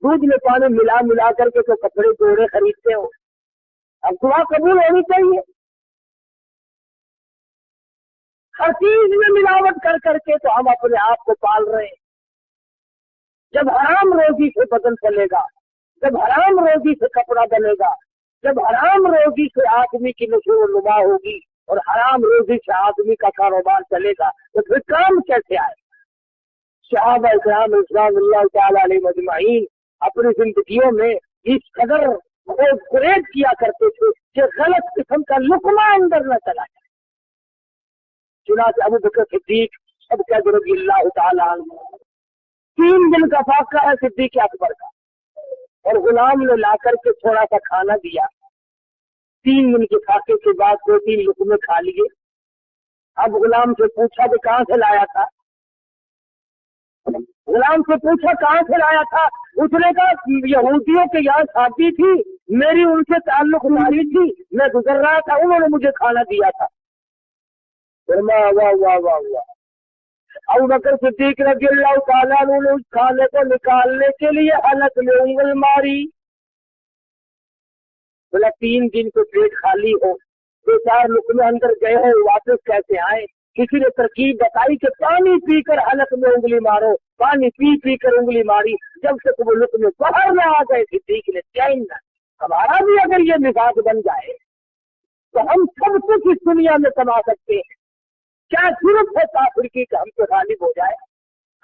दूध में पानी मिला मिला करके तो कपड़े जोड़े खरीदते हो, अब दुआ कबूल होनी चाहिए। हर चीज में मिलावट कर करके तो हम अपने आप को पाल रहे हैं। जब हराम रोजी से बदन चलेगा, जब हराम रोजी से कपड़ा बनेगा, जब हराम रोजी से आदमी की नशो नुमा होगी और हराम रोजी से आदमी का कारोबार चलेगा, तो फिर काम कैसे आए। सहाबा इकराम रिज़वानुल्लाह तआला अलैहिम अजमाइन अपनी जिंदगियों में इस कदर गुरेज किया करते थे कि गलत किस्म का लुकमा अंदर न चला जाए। चुनांचे अबू बकर सिद्दीक सबका रज़ियल्लाहु तआला अन्हु 3 दिन का फाका है सिद्दीक अकबर का, और गुलाम ने ला करके थोड़ा सा खाना दिया। 3 दिन के फाके के बाद 2-3 लुकमे खा लिए। अब गुलाम से पूछा कि कहाँ से लाया था, गुलाम से पूछा कहाँ से लाया था। उसने कहा यहूदियों के यहाँ शादी थी, मेरी उनसे ताल्लुकदारी थी, मैं गुजर रहा था, उन्होंने मुझे खाना दिया था। वाह वाह वाह वाह वाह। अबू बकर सिद्दीक रज़ियल्लाहु तआला अन्हु ने उस खाने को निकालने के लिए हलक में उंगल मारी, बोला 3 दिन से पेट खाली हो, 2-4 लुकमे अंदर गए हो, वापस कैसे आए? किसी ने तरकीब बताई कि पानी पीकर हलक में उंगली मारो, पानी पी पी कर उंगली मारी, जब तक वो लुकमे बाहर न आ गए सिद्दीक ने चैन न। हमारा भी अगर ये मिजाज बन जाए तो हम सब कुछ इस दुनिया में कमा सकते हैं। क्या जरूरत है काफिर की कि हम पे गालिब हो जाए?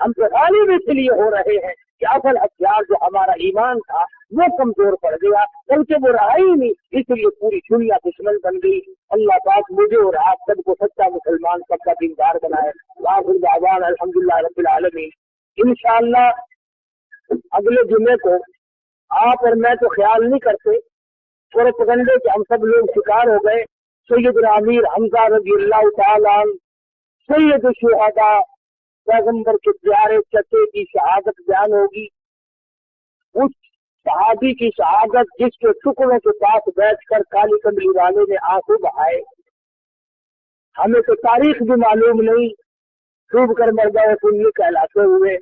हम पे गालिब इसलिए हो रहे हैं कि असल हथियार जो हमारा ईमान था वो कमजोर पड़ गया, बल्कि वो रहा ही नहीं, इसलिए पूरी दुनिया दुश्मन बन गई। अल्लाह पाक मुझे और आप सबको सच्चा मुसलमान, सबका दीनदार बनाए। आखिर दावान अल्हम्दुलिल्लाह रब्बिल आलमीन। इंशाअल्लाह अगले जुमे को आप और मैं तो ख्याल नहीं करते, प्रोपेगेंडे के हम सब लोग शिकार हो गए। सैयदना अमीर हमजा रज़ियल्लाहु तआला अन्हु, सैयद शुहदा, पैगंबर के प्यारे चचे की शहादत बयान होगी। उस सहाबी की शहादत जिसके टुकड़ों के पास बैठकर काली कमली वाले ने आंसू बहाए। हमें तो तारीख भी मालूम नहीं, डूब कर मर गए सुन्नी कहलाते हुए।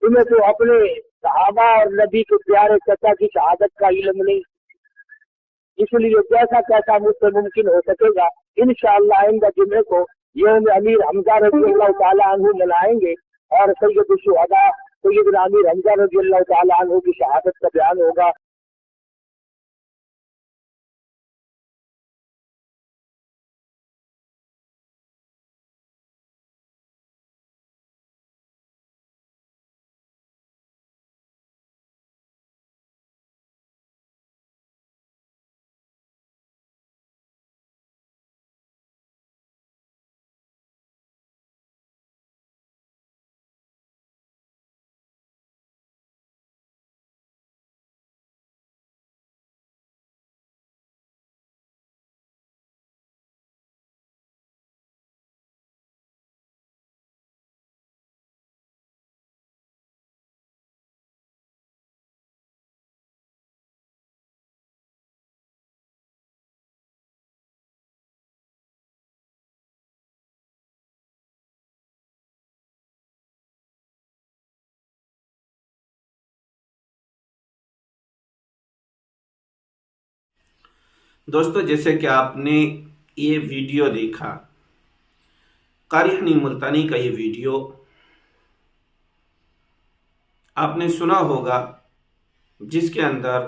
तुम्हें तो अपने सहाबा और नबी के प्यारे चचा की शहादत का इल्म नहीं, इसलिए जैसा कैसा मुझसे मुमकिन हो सकेगा इंशाअल्लाह आइंदा जुमे को यौम अमीर हमजा रज़ियल्लाहु तआला अन्हु मनाएंगे और सैयद शुहदा सैयदना अमीर हमजा रज़ियल्लाहु तआला अन्हु की शहादत का बयान होगा। दोस्तों, जैसे कि आपने ये वीडियो देखा, कारी हनीम मुल्तानी का ये वीडियो आपने सुना होगा, जिसके अंदर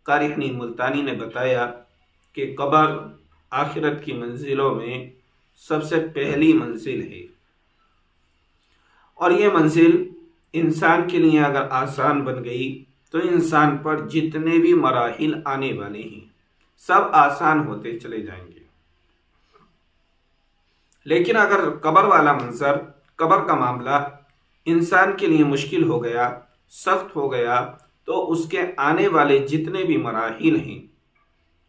कारी हनीम मुल्तानी ने बताया कि कब्र आखिरत की मंजिलों में सबसे पहली मंजिल है और ये मंजिल इंसान के लिए अगर आसान बन गई तो इंसान पर जितने भी मराहिल आने वाले हैं सब आसान होते चले जाएंगे। लेकिन अगर कब्र वाला मंजर, कब्र का मामला इंसान के लिए मुश्किल हो गया, सख्त हो गया, तो उसके आने वाले जितने भी मराहिल हैं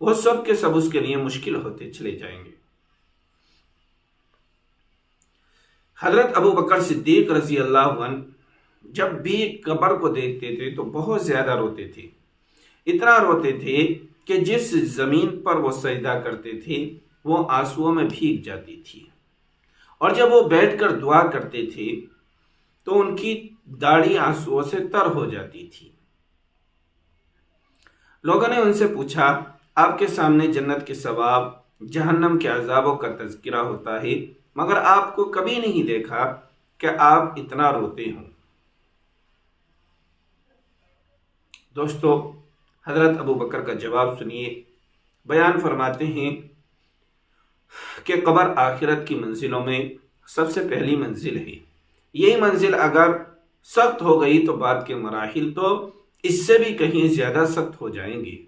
वो सब के सब उसके लिए मुश्किल होते चले जाएंगे। हजरत अबू बकर सिद्दीक रजी अल्लाह अन्हु जब भी कब्र को देखते थे तो बहुत ज्यादा रोते थे। इतना रोते थे कि जिस जमीन पर वो सजदा करते थे वो आंसुओं में भीग जाती थी, और जब वो बैठकर दुआ करते थे तो उनकी दाढ़ी आंसुओं से तर हो जाती थी। लोगों ने उनसे पूछा, आपके सामने जन्नत के सवाब, जहन्नम के अजाबों का तज़किरा होता है, मगर आपको कभी नहीं देखा कि आप इतना रोते हो। दोस्तों, हजरत अबू बकर का जवाब सुनिए। बयान फरमाते हैं कि कब्र आखिरत की मंजिलों में सबसे पहली मंजिल है। यही मंजिल अगर सख्त हो गई तो बाद के मराहिल तो इससे भी कहीं ज्यादा सख्त हो जाएंगे।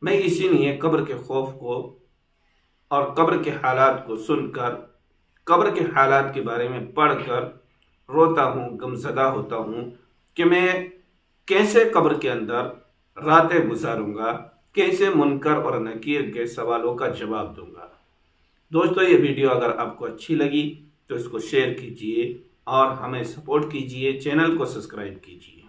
मैं इसीलिए कब्र के खौफ को और कब्र के हालात को सुनकर, कब्र के हालात के बारे में पढ़कर रोता हूँ, गमज़दा होता हूँ कि मैं कैसे कब्र के अंदर रातें गुजारूंगा, कैसे मुनकर और नकीर के सवालों का जवाब दूंगा। दोस्तों, ये वीडियो अगर आपको अच्छी लगी तो इसको शेयर कीजिए और हमें सपोर्ट कीजिए, चैनल को सब्सक्राइब कीजिए।